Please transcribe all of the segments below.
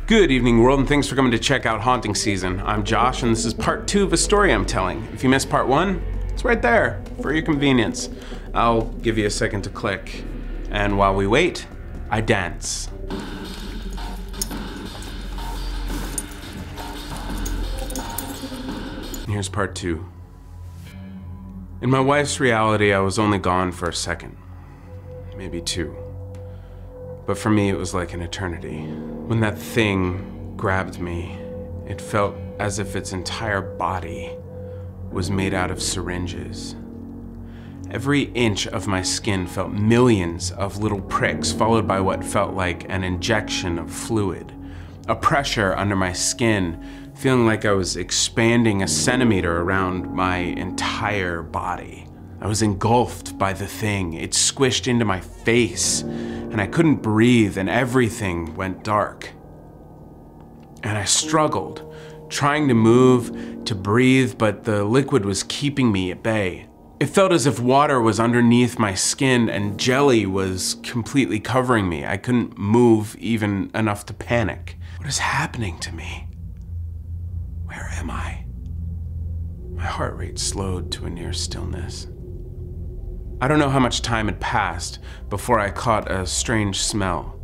Good evening, world, and thanks for coming to check out Haunting Season. I'm Josh, and this is part 2 of a story I'm telling. If you missed part 1, it's right there for your convenience. I'll give you a second to click. And while we wait, I dance. And here's part 2. In my wife's reality, I was only gone for a second, maybe 2. But for me, it was like an eternity. When that thing grabbed me, it felt as if its entire body was made out of syringes. Every inch of my skin felt millions of little pricks, followed by what felt like an injection of fluid. A pressure under my skin, feeling like I was expanding a centimeter around my entire body. I was engulfed by the thing. It squished into my face, and I couldn't breathe, and everything went dark. And I struggled, trying to move, to breathe, but the liquid was keeping me at bay. It felt as if water was underneath my skin and jelly was completely covering me. I couldn't move even enough to panic. What is happening to me? Where am I? My heart rate slowed to a near stillness. I don't know how much time had passed before I caught a strange smell.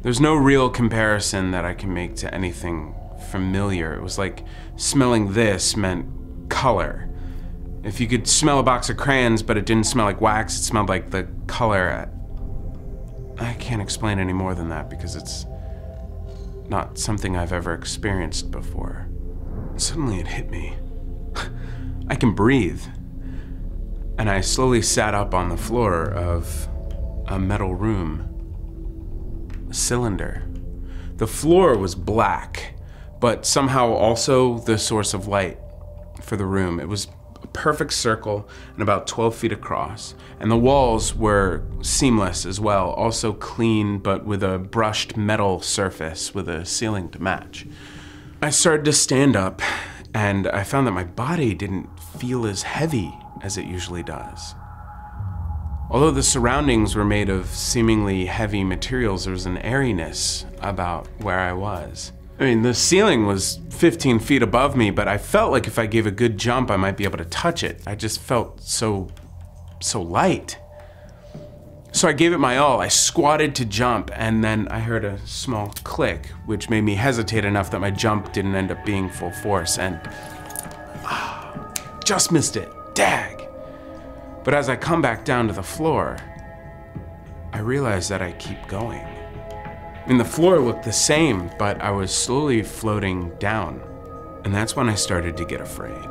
There's no real comparison that I can make to anything familiar. It was like smelling this meant color. If you could smell a box of crayons, but it didn't smell like wax, it smelled like the color. I can't explain any more than that because it's not something I've ever experienced before. Suddenly it hit me. I can breathe. And I slowly sat up on the floor of a metal room. A cylinder. The floor was black, but somehow also the source of light for the room. It was a perfect circle and about 12 feet across. And the walls were seamless as well, also clean, but with a brushed metal surface with a ceiling to match. I started to stand up, and I found that my body didn't feel as heavy as it usually does. Although the surroundings were made of seemingly heavy materials, there was an airiness about where I was. I mean, the ceiling was 15 feet above me, but I felt like if I gave a good jump, I might be able to touch it. I just felt so light. So I gave it my all. I squatted to jump, and then I heard a small click, which made me hesitate enough that my jump didn't end up being full force, and just missed it. Dag! But as I come back down to the floor, I realize that I keep going. And the floor looked the same, but I was slowly floating down. And that's when I started to get afraid.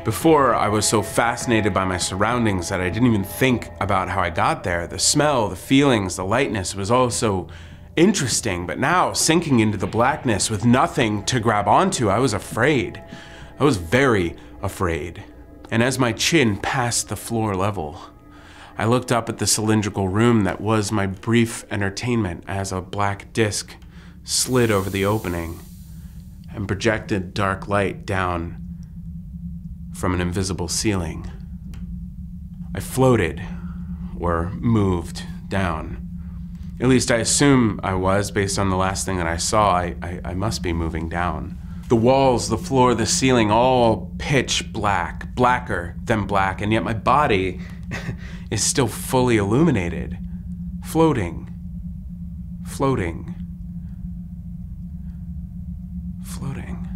Before, I was so fascinated by my surroundings that I didn't even think about how I got there. The smell, the feelings, the lightness was all so interesting, but now, sinking into the blackness with nothing to grab onto, I was afraid. I was very afraid. And as my chin passed the floor level, I looked up at the cylindrical room that was my brief entertainment as a black disc slid over the opening and projected dark light down from an invisible ceiling. I floated, or moved, down. At least I assume I was, based on the last thing that I saw. I must be moving down. The walls, the floor, the ceiling, all pitch black, blacker than black, and yet my body is still fully illuminated, floating, floating, floating.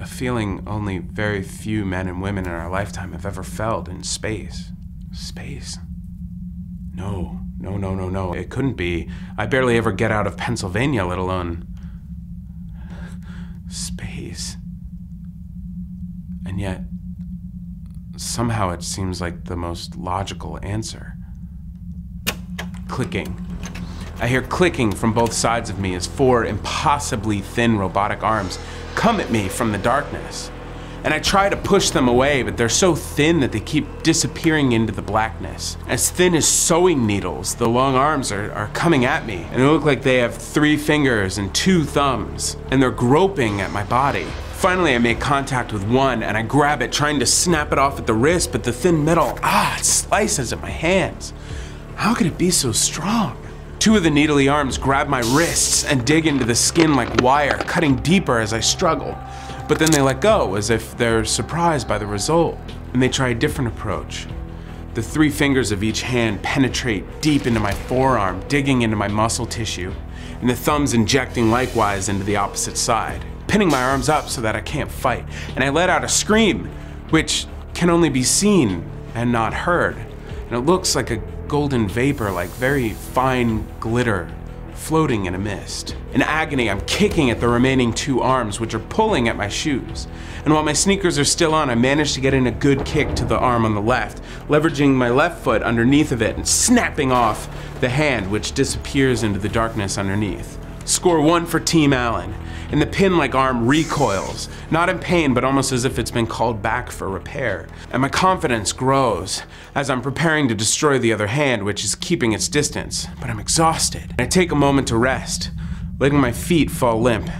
A feeling only very few men and women in our lifetime have ever felt in space. Space? No, it couldn't be. I barely ever get out of Pennsylvania, let alone space. And yet, somehow it seems like the most logical answer. Clicking. I hear clicking from both sides of me as 4 impossibly thin robotic arms come at me from the darkness. And I try to push them away, but they're so thin that they keep disappearing into the blackness. As thin as sewing needles, the long arms are coming at me, and they look like they have 3 fingers and 2 thumbs, and they're groping at my body. Finally, I make contact with one, and I grab it, trying to snap it off at the wrist, but the thin metal, it slices at my hands. How could it be so strong? Two of the needly arms grab my wrists and dig into the skin like wire, cutting deeper as I struggle. But then they let go, as if they're surprised by the result, and they try a different approach. The 3 fingers of each hand penetrate deep into my forearm, digging into my muscle tissue, and the thumbs injecting likewise into the opposite side, pinning my arms up so that I can't fight. And I let out a scream, which can only be seen and not heard. And it looks like a golden vapor, like very fine glitter, floating in a mist. In agony, I'm kicking at the remaining 2 arms, which are pulling at my shoes. And while my sneakers are still on, I manage to get in a good kick to the arm on the left, leveraging my left foot underneath of it and snapping off the hand, which disappears into the darkness underneath. Score 1 for Team Allen, and the pin-like arm recoils, not in pain, but almost as if it's been called back for repair. And my confidence grows as I'm preparing to destroy the other hand, which is keeping its distance, but I'm exhausted. I take a moment to rest, letting my feet fall limp.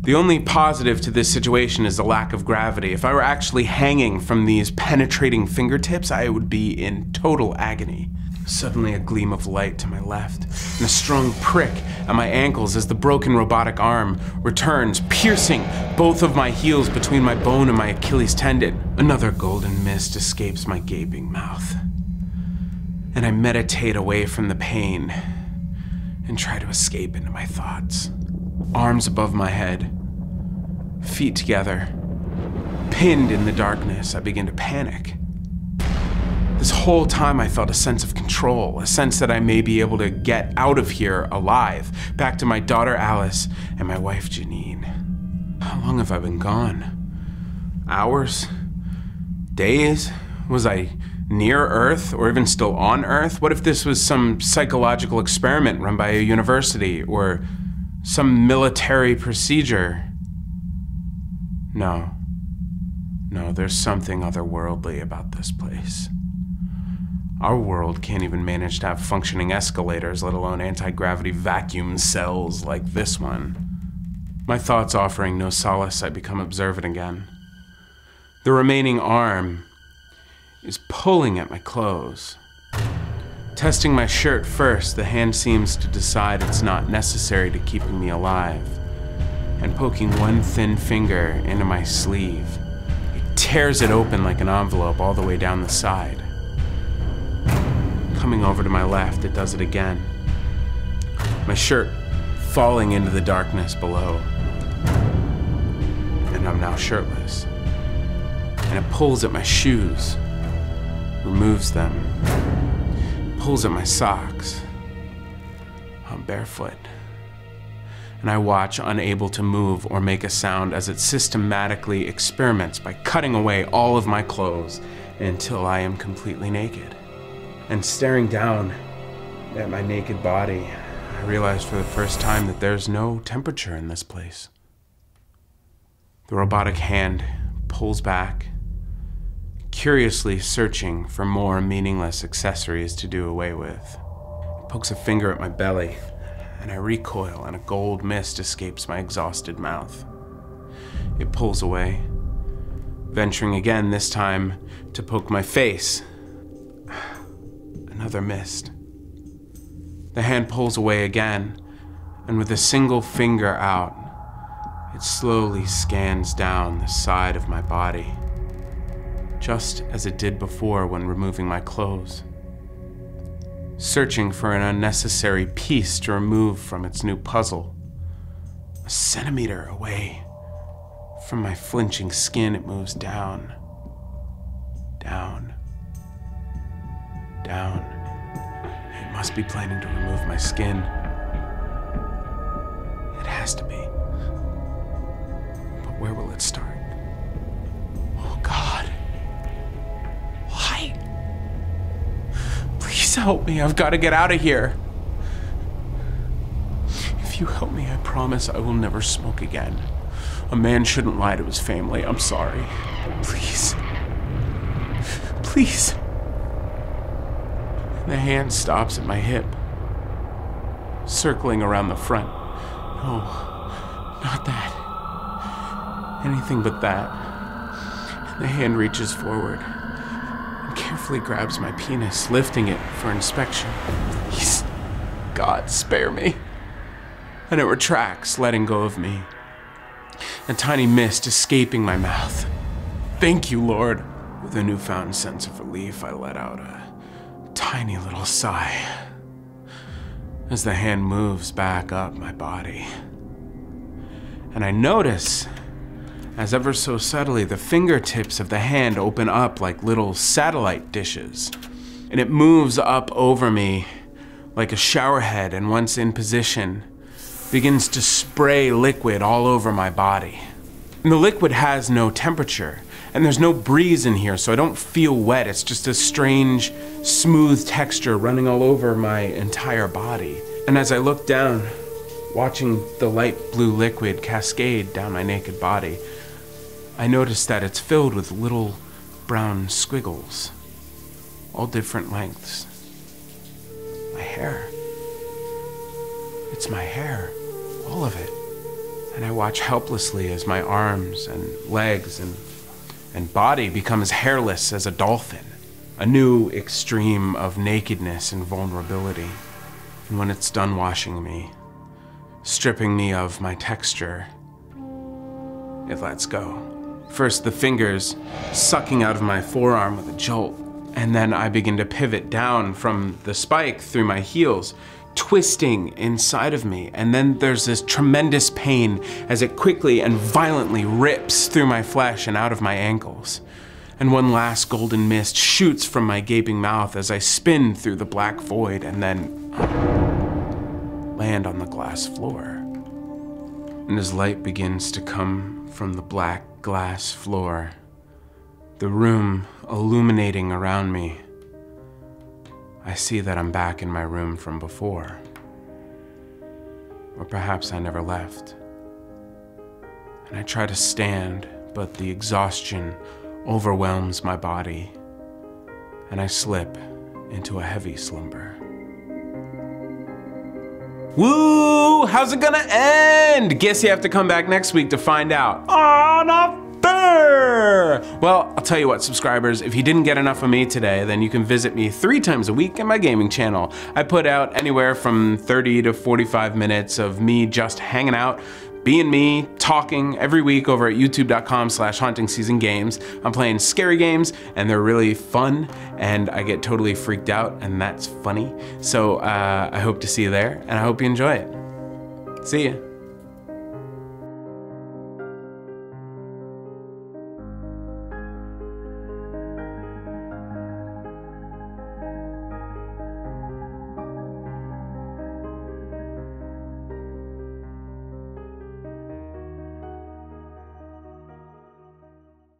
The only positive to this situation is the lack of gravity. If I were actually hanging from these penetrating fingertips, I would be in total agony. Suddenly a gleam of light to my left, and a strong prick at my ankles as the broken robotic arm returns, piercing both of my heels between my bone and my Achilles tendon. Another golden mist escapes my gaping mouth, and I meditate away from the pain and try to escape into my thoughts. Arms above my head, feet together, pinned in the darkness, I begin to panic. This whole time I felt a sense of control, a sense that I may be able to get out of here alive, back to my daughter Alice and my wife Janine. How long have I been gone? Hours? Days? Was I near Earth, or even still on Earth? What if this was some psychological experiment run by a university, or some military procedure? No, there's something otherworldly about this place. Our world can't even manage to have functioning escalators, let alone anti-gravity vacuum cells like this one. My thoughts offering no solace, I become observant again. The remaining arm is pulling at my clothes. Testing my shirt first, the hand seems to decide it's not necessary to keeping me alive, and poking one thin finger into my sleeve, it tears it open like an envelope all the way down the side. Coming over to my left, it does it again. My shirt falling into the darkness below, and I'm now shirtless. And it pulls at my shoes, removes them, pulls at my socks. I'm barefoot, and I watch, unable to move or make a sound, as it systematically experiments by cutting away all of my clothes until I am completely naked. And staring down at my naked body, I realize for the first time that there's no temperature in this place. The robotic hand pulls back, curiously searching for more meaningless accessories to do away with. It pokes a finger at my belly, and I recoil, and a gold mist escapes my exhausted mouth. It pulls away, venturing again, this time to poke my face. Another mist. The hand pulls away again, and with a single finger out, it slowly scans down the side of my body, just as it did before when removing my clothes, searching for an unnecessary piece to remove from its new puzzle. A centimeter away from my flinching skin, it moves down, down, down. It must be planning to remove my skin. It has to be. But where will it start? Oh God. Why? Please help me. I've got to get out of here. If you help me, I promise I will never smoke again. A man shouldn't lie to his family. I'm sorry. Please. Please. The hand stops at my hip, circling around the front. No, not that. Anything but that. And the hand reaches forward and carefully grabs my penis, lifting it for inspection. God, spare me. And it retracts, letting go of me. A tiny mist escaping my mouth. Thank you, Lord. With a newfound sense of relief, I let out a tiny little sigh as the hand moves back up my body. And I notice, as ever so subtly, the fingertips of the hand open up like little satellite dishes. And it moves up over me like a shower head, and once in position, begins to spray liquid all over my body. And the liquid has no temperature, and there's no breeze in here, so I don't feel wet. It's just a strange, smooth texture running all over my entire body. And as I look down, watching the light blue liquid cascade down my naked body, I notice that it's filled with little brown squiggles, all different lengths. My hair. It's my hair, all of it. And I watch helplessly as my arms and legs and body become as hairless as a dolphin, a new extreme of nakedness and vulnerability. And when it's done washing me, stripping me of my texture, it lets go. First, the fingers sucking out of my forearm with a jolt, and then I begin to pivot down from the spike through my heels, twisting inside of me, and then there's this tremendous pain as it quickly and violently rips through my flesh and out of my ankles. And one last golden mist shoots from my gaping mouth as I spin through the black void and then land on the glass floor. And as light begins to come from the black glass floor, the room illuminating around me, I see that I'm back in my room from before. Or perhaps I never left. And I try to stand, but the exhaustion overwhelms my body, and I slip into a heavy slumber. Woo! How's it gonna end? Guess you have to come back next week to find out. Oh, not fair! Well, I'll tell you what, subscribers, if you didn't get enough of me today, then you can visit me 3 times a week in my gaming channel. I put out anywhere from 30 to 45 minutes of me just hanging out, being me, talking every week over at youtube.com/hauntingseasongames. I'm playing scary games, and they're really fun, and I get totally freaked out, and that's funny. So I hope to see you there, and I hope you enjoy it. See ya.